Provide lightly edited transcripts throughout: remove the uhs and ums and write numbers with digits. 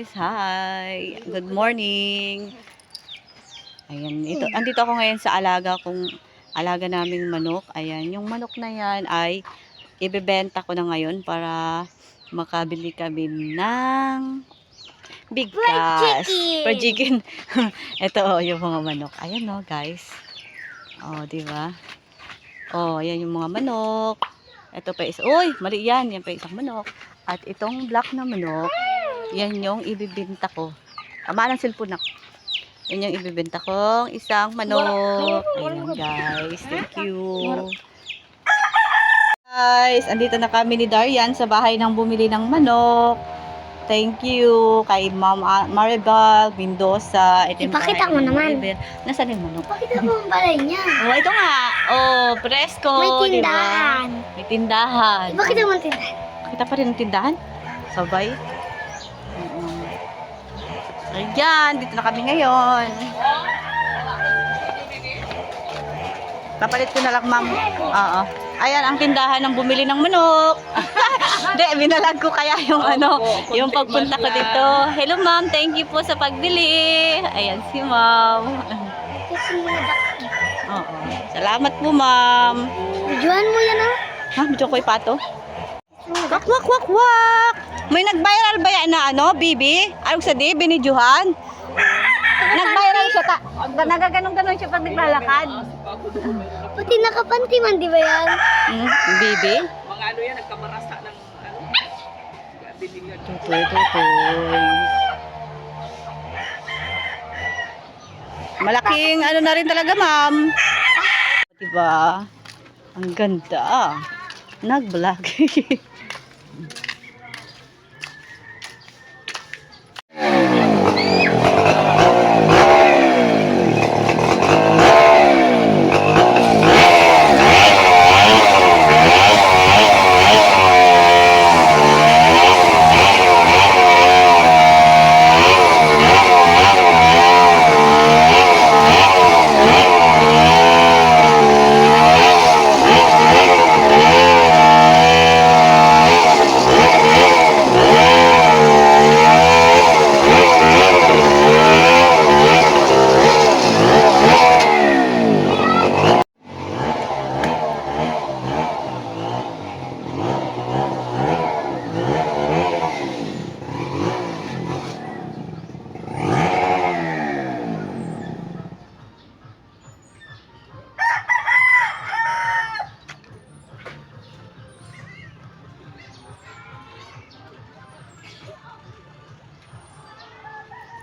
guys, hi. Good morning. Ayan, andito ako ngayon sa alaga naming manok. Ayan, yung manok na yan ay ibebenta ko na ngayon para makabili kami ng bigkas. Per chicken. Ito yung mga manok. Ayan guys. Oh, di ba? Oh, ayan yung mga manok. Ito pa isa. Uy, mali yan. Yan pa isang manok. At itong black na manok, yan yung ibibenta ko. Tama ng cellphone ako. Yan yung ibibenta kong isang manok. Ayan guys. Thank you. Guys, andito na kami ni Darian sa bahay ng bumili ng manok. Thank you kay Ma'am Maribel Mendoza. Ipakita mo naman. Nasaan yung manok? Pakita mo ang balay niya. Oh, ito nga. Oh, presko. May tindahan. Diba? May tindahan. Ipakita mo ang tindahan. Kita pa rin ang tindahan. Sabay. Ayan, dito na kami ngayon. Kapalit ko na lang, ma'am. Oo. Ayan, ang tindahan ng bumili ng manok. Hindi, binalag ko kaya yung yung pagpunta ko dito. Hello, ma'am. Thank you po sa pagbili. Ayan si ma'am. Oo. Salamat po, ma'am. Videoan mo yan Ha? Video ko ipato? Wak, wak, wak, wak! May nag-viral ba yan na Bibi? Arog sa di, binidyohan? Nag-viral siya nagaganong-ganon siya pag naglalakad. Pati nakapanty man, di ba yan? Bibi? Mga yan, nagkamarasa ng bilingan. Tutoy. Malaking na rin talaga, ma'am. Diba? Ang ganda. Nag-vlog.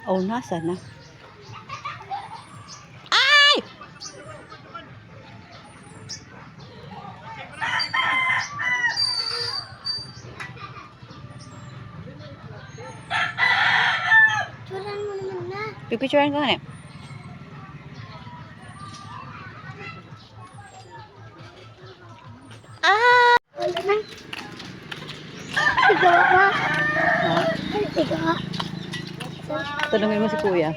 Oh, nasa na? Ay! Picturean mo naman na. Pipicturean ko nga na. Wala na. Tigawa ka. Ha? Tigawa. Tanungin mo si kuya.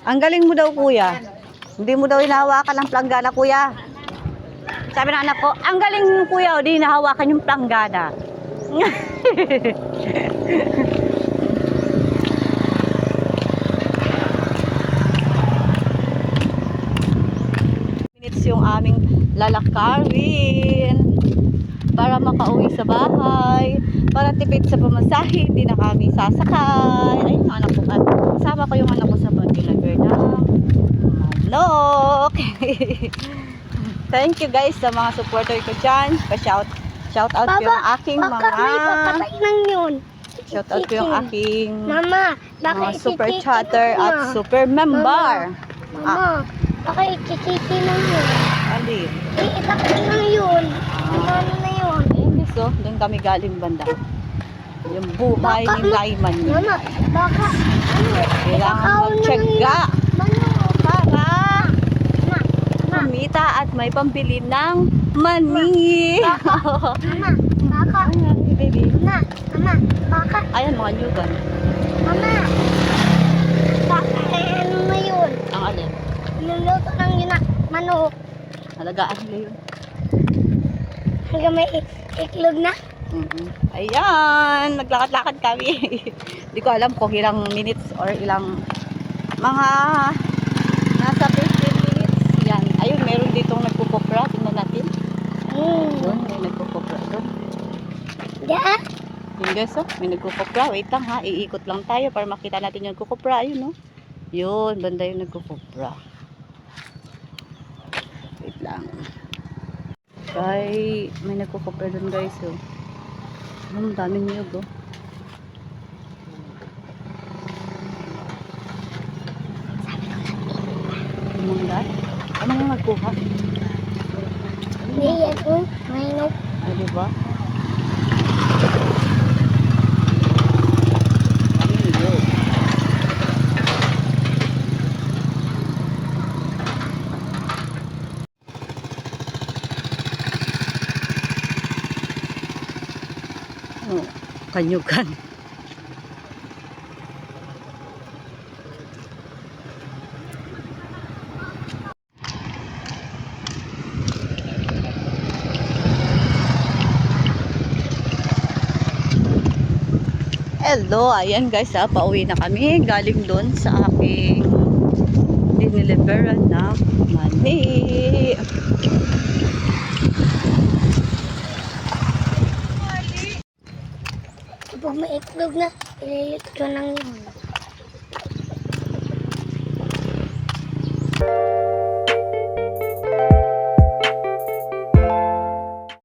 Ang galing mo daw, kuya. Hindi mo daw hinahawakan ng planggana, kuya. Sabi ng anak ko, ang galing mo, kuya, hindi hinahawakan yung planggana. Minutes yung aming lalakarin para makauwi sa bahay, para tipid sa pamasahe, hindi na kami sasakay. Ayun, anak ko, kasama ko yung anak ko sa pag-deliver ng manok. Thank you guys sa mga supporter ko dyan. Shout out ko yung aking baka may papatay nang yun. shout out ko yung aking Mama, baka mga super ikikiki chatter na. at super member. Mama, baka ikikiki nang yun. Ali. Itakot nang yun. Ano na yun? Ayun guys, doon kami galing banda. Yung buhay Baka, ni Lyman. Mama, baka Kailangan magtyaga para kumita at may pambili ng mani. Mama, baka. Baby. Mama, baka. Ayan mga nyugan. Mama, baka ano na yun? Ang alin. Luluto ng yun na manok. Halagaan nila yun. Hanggang may iklog na. Ayan, naglakad-lakad kami. Hindi ko alam kung ilang minutes or ilang mga nasa 15 minutes. Yan. Ayun, meron ditong nagkukupra. Tingnan natin. Doon, may nagkukupra doon. Da? Yun guys, oh, may nagkukupra. Wait lang ha, iikot lang tayo para makita natin yung nagkukupra. Ayun, oh. Yun, banda yung nagkukupra. Wait lang. Kay, may nagkukupra doon guys, oh. Ang daming niyog, oh. Mangga? Anong nagkuha? Hindi yan, oh. Mainok. Ay, diba? Daming niyog. Oh, kanyugan. Hello, ayan guys ha, pauwi na kami galing doon sa aking diniliveran na mani. Kapag may itlog na, ililit ko lang yun.